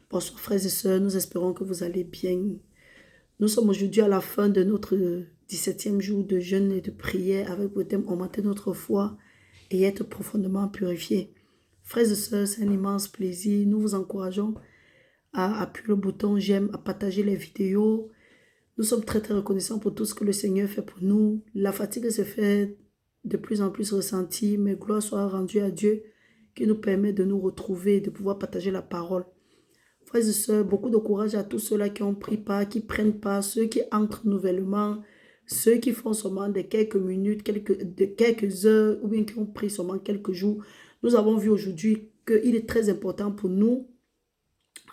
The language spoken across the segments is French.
Bonsoir frères et sœurs, nous espérons que vous allez bien. Nous sommes aujourd'hui à la fin de notre 17e jour de jeûne et de prière avec le thème augmenter notre foi et être profondément purifié. Frères et sœurs, c'est un immense plaisir. Nous vous encourageons à appuyer le bouton j'aime, à partager les vidéos. Nous sommes très reconnaissants pour tout ce que le Seigneur fait pour nous. La fatigue se fait de plus en plus ressentie, mais gloire soit rendue à Dieu qui nous permet de nous retrouver et de pouvoir partager la parole. Frères et sœurs, beaucoup de courage à tous ceux-là qui ont pris part, qui prennent part, ceux qui entrent nouvellement, ceux qui font seulement de quelques minutes, de quelques heures, ou bien qui ont pris seulement quelques jours. Nous avons vu aujourd'hui qu'il est très important pour nous,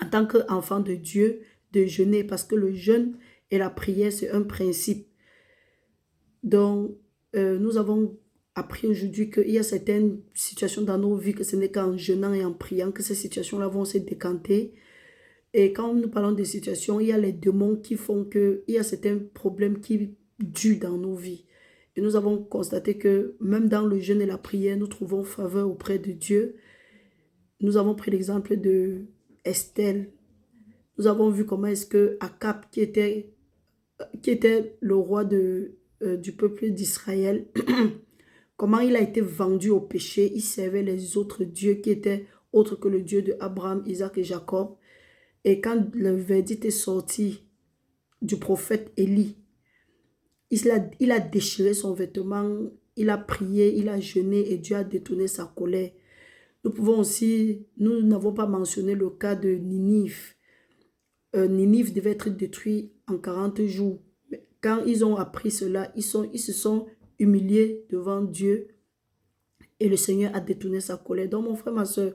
en tant qu'enfants de Dieu, de jeûner, parce que le jeûne et la prière, c'est un principe. Donc, nous avons appris aujourd'hui qu'il y a certaines situations dans nos vies, que ce n'est qu'en jeûnant et en priant que ces situations-là vont se décanter. Et quand nous parlons de situations, il y a les démons qui font qu'il y a certains problèmes qui durent dans nos vies. Et nous avons constaté que même dans le jeûne et la prière, nous trouvons faveur auprès de Dieu. Nous avons pris l'exemple de Estelle. Nous avons vu comment est-ce que Akab, qui était le roi du peuple d'Israël, comment il a été vendu au péché. Il servait les autres dieux qui étaient autres que le Dieu de Abraham, Isaac et Jacob. Et quand le verdict est sorti du prophète Élie, il a déchiré son vêtement, il a prié, il a jeûné et Dieu a détourné sa colère. Nous n'avons pas mentionné le cas de Ninive. Ninive devait être détruit en 40 jours. Quand ils ont appris cela, ils se sont humiliés devant Dieu et le Seigneur a détourné sa colère. Donc mon frère, ma soeur,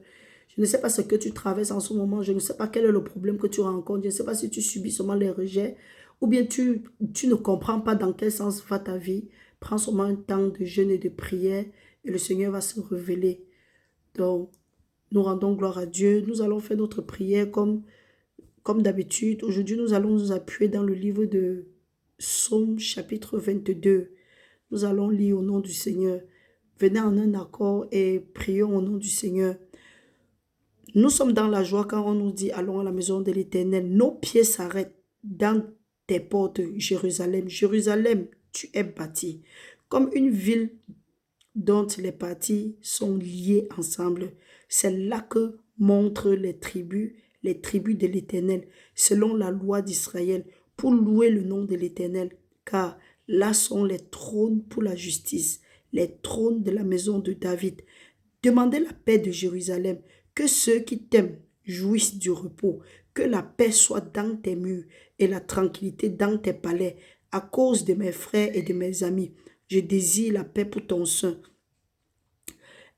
je ne sais pas ce que tu traverses en ce moment. Je ne sais pas quel est le problème que tu rencontres. Je ne sais pas si tu subis seulement les rejets ou bien tu ne comprends pas dans quel sens va ta vie. Prends seulement un temps de jeûne et de prière et le Seigneur va se révéler. Donc, nous rendons gloire à Dieu. Nous allons faire notre prière comme d'habitude. Aujourd'hui, nous allons nous appuyer dans le livre de Psaume chapitre 22. Nous allons lire au nom du Seigneur. Venez en un accord et prions au nom du Seigneur. Nous sommes dans la joie quand on nous dit allons à la maison de l'Éternel. Nos pieds s'arrêtent dans tes portes, Jérusalem. Jérusalem, tu es bâtie comme une ville dont les parties sont liées ensemble. C'est là que montrent les tribus de l'Éternel, selon la loi d'Israël, pour louer le nom de l'Éternel, car là sont les trônes pour la justice, les trônes de la maison de David. Demandez la paix de Jérusalem, que ceux qui t'aiment jouissent du repos, que la paix soit dans tes murs et la tranquillité dans tes palais. À cause de mes frères et de mes amis, je désire la paix pour ton sein.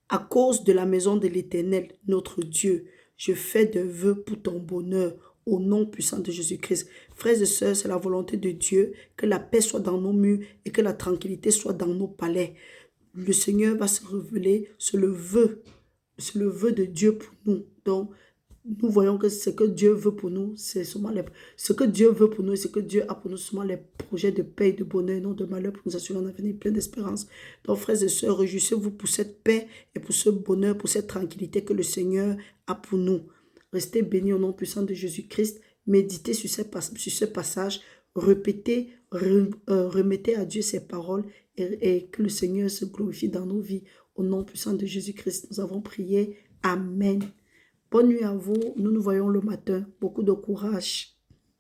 À cause de la maison de l'Éternel, notre Dieu, je fais des vœux pour ton bonheur au nom puissant de Jésus-Christ. Frères et sœurs, c'est la volonté de Dieu que la paix soit dans nos murs et que la tranquillité soit dans nos palais. Le Seigneur va se révéler, c'est le vœu de Dieu pour nous. Donc, nous voyons que ce que Dieu veut pour nous, c'est seulement ce que Dieu veut pour nous et ce que Dieu a pour nous, seulement les projets de paix et de bonheur, non de malheur, pour nous assurer un avenir plein d'espérance. Donc, frères et sœurs, réjouissez-vous pour cette paix et pour ce bonheur, pour cette tranquillité que le Seigneur a pour nous. Restez bénis au nom puissant de Jésus-Christ. Méditez sur ce passage, répétez, remettez à Dieu ses paroles et que le Seigneur se glorifie dans nos vies. Au nom puissant de Jésus-Christ, nous avons prié. Amen. Bonne nuit à vous. Nous nous voyons le matin. Beaucoup de courage.